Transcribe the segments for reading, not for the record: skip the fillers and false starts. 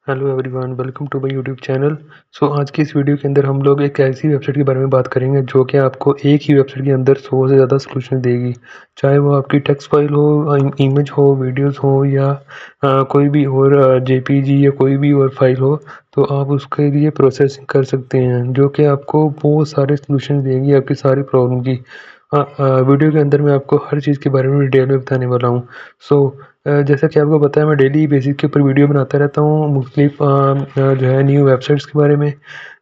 Hello everyone, welcome to my YouTube channel. आज की इस वीडियो के अंदर हम लोग एक ऐसी वेबसाइट के बारे में बात करेंगे जो कि आपको एक ही वेबसाइट के अंदर 100 से ज़्यादा सॉल्यूशन देगी। चाहे वो आपकी टेक्स्ट फाइल हो, इमेज हो, वीडियोस हो या कोई भी और जेपीजी या कोई भी और फाइल हो, तो आप उसके लिए प्रोसेसिंग कर सकते हैं जो कि आपको बहुत सारे सॉल्यूशन देगी आपकी सारी प्रॉब्लम की। वीडियो के अंदर मैं आपको हर चीज़ के बारे में डिटेल में बताने वाला हूँ। जैसा कि आपको पता है, मैं डेली बेसिस के ऊपर वीडियो बनाता रहता हूँ मुख्तलिफ जो है न्यू वेबसाइट्स के बारे में,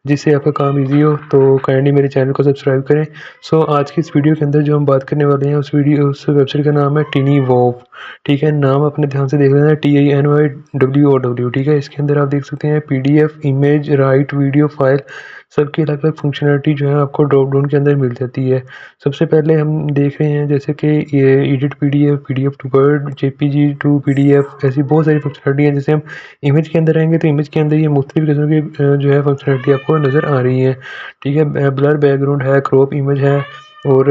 जिससे आपका काम इजी हो। तो काइंडली मेरे चैनल को सब्सक्राइब करें। आज की इस वीडियो के अंदर जो हम बात करने वाले हैं उस वेबसाइट का नाम है टिनीवॉव। ठीक है, नाम अपने ध्यान से देख लेना, TINYWOW। ठीक है, इसके अंदर आप देख सकते हैं PDF, image, right, video file, सबकी अलग अलग फंक्शनलिटी जो है आपको ड्रॉप डाउन के अंदर मिल जाती है। सबसे पहले हम देख रहे हैं जैसे कि ये edit PDF, PDF to word, JPG to PDF, ऐसी बहुत सारी फंक्शनलिटी है। जैसे हम इमेज के अंदर आएंगे तो इमेज के अंदर ये मुख्तलिफ किस्म की जो है फंक्शनलिटी आपको नज़र आ रही है। ठीक है, ब्लर बैकग्राउंड है, क्रॉप इमेज है और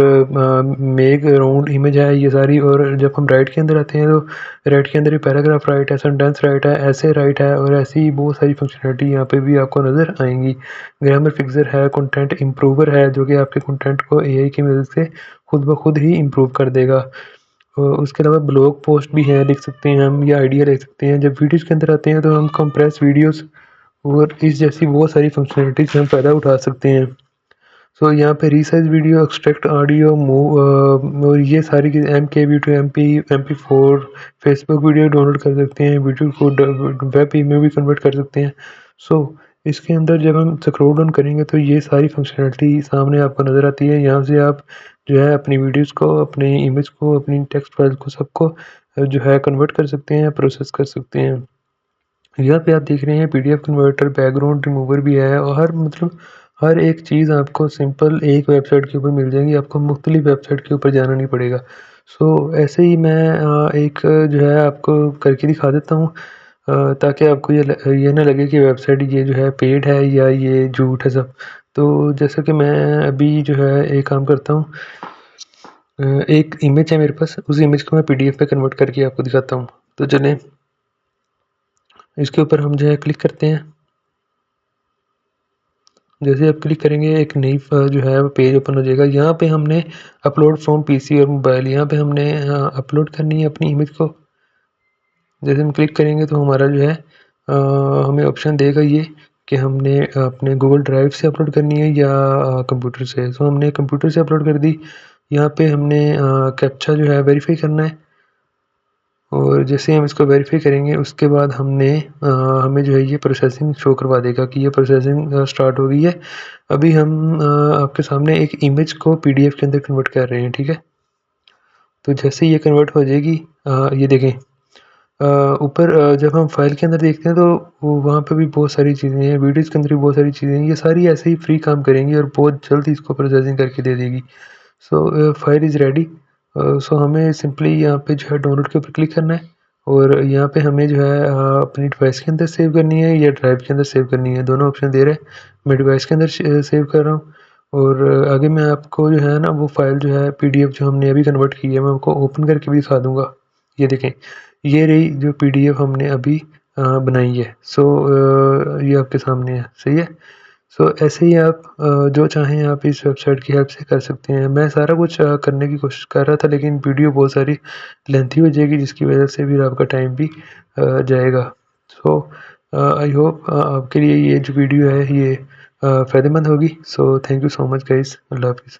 मेक राउंड इमेज है, ये सारी। और जब हम राइट के अंदर आते हैं तो राइट के अंदर भी पैराग्राफ राइट है, सेंटेंस राइट है, ऐसे राइट है और ऐसी बहुत सारी फंक्शनलिटी यहाँ पे भी आपको नज़र आएंगी। ग्रामर फिक्सर है, कंटेंट इम्प्रूवर है जो कि आपके कंटेंट को AI की मदद से खुद ब खुद ही इम्प्रूव कर देगा। उसके अलावा ब्लॉग पोस्ट भी है, लिख सकते हैं हम, या आइडिया लिख सकते हैं। जब वीडियोज़ के अंदर आते हैं तो हम कंप्रेस वीडियोज़ और इस जैसी बहुत सारी फंक्शनलिटीज़ हम फ़ायदा उठा सकते हैं। यहाँ पे resize video, extract audio, move और ये सारी चीज़ MKV to MP4 Facebook video download कर सकते हैं, वीडियो को वेब में भी कन्वर्ट कर सकते हैं। सो इसके अंदर जब हम स्क्रॉल डाउन करेंगे तो ये सारी फंक्शनलिटी सामने आपको नज़र आती है। यहाँ से आप जो है अपनी वीडियोज़ को, अपनी इमेज को, अपनी टेक्स्ट फाइल को, सबको जो है कन्वर्ट कर सकते हैं, प्रोसेस कर सकते हैं। यहाँ पे आप देख रहे हैं PDF कन्वर्टर, बैकग्राउंड रिमूवर भी है और हर एक चीज़ आपको सिंपल एक वेबसाइट के ऊपर मिल जाएगी, आपको मुख्तलिफ वेबसाइट के ऊपर जाना नहीं पड़ेगा। ऐसे ही मैं एक जो है आपको करके दिखा देता हूँ, ताकि आपको ये ना लगे कि वेबसाइट ये जो है पेड है या ये झूठ है सब। तो जैसा कि मैं अभी जो है एक काम करता हूँ, एक इमेज है मेरे पास, उस इमेज को मैं PDF पे कन्वर्ट करके आपको दिखाता हूँ। तो चलें, इसके ऊपर हम जो है क्लिक करते हैं। जैसे आप क्लिक करेंगे एक नई जो है वो पेज ओपन हो जाएगा। यहाँ पे हमने अपलोड फ्रॉम PC और मोबाइल, यहाँ पे हमने अपलोड करनी है अपनी इमेज को। जैसे हम क्लिक करेंगे तो हमारा जो है हमें ऑप्शन देगा ये कि हमने अपने गूगल ड्राइव से अपलोड करनी है या कंप्यूटर से। हमने कंप्यूटर से अपलोड कर दी। यहाँ पे हमने कैप्चा जो है वेरीफाई करना है और जैसे हम इसको वेरीफाई करेंगे उसके बाद हमें जो है ये प्रोसेसिंग शो करवा देगा कि ये प्रोसेसिंग स्टार्ट हो गई है। अभी हम आपके सामने एक इमेज को PDF के अंदर कन्वर्ट कर रहे हैं। ठीक है, तो जैसे ये कन्वर्ट हो जाएगी, ये देखें ऊपर जब हम फाइल के अंदर देखते हैं तो वहाँ पे भी बहुत सारी चीज़ें हैं, वीडियोज़ के अंदर भी बहुत सारी चीज़ें हैं। ये सारी ऐसे ही फ्री काम करेंगी और बहुत जल्द इसको प्रोसेसिंग करके दे देगी। File is ready. हमें सिंपली यहाँ पे जो है डाउनलोड के ऊपर क्लिक करना है और यहाँ पे हमें जो है अपनी डिवाइस के अंदर सेव करनी है या ड्राइव के अंदर सेव करनी है, दोनों ऑप्शन दे रहे हैं। मैं डिवाइस के अंदर सेव कर रहा हूँ और आगे मैं आपको जो है ना वो फाइल जो है PDF जो हमने अभी कन्वर्ट की है, मैं आपको ओपन करके भी दिखा दूँगा। ये देखें, ये रही जो PDF हमने अभी बनाई है। ये आपके सामने है, सही है। ऐसे ही आप जो चाहें आप इस वेबसाइट की हेल्प से कर सकते हैं। मैं सारा कुछ करने की कोशिश कर रहा था लेकिन वीडियो बहुत सारी लेंथी हो जाएगी जिसकी वजह से फिर आपका टाइम भी जाएगा। आई होप आपके लिए ये जो वीडियो है ये फ़ायदेमंद होगी। Thank you so much guys. Allah हाफ़िज़।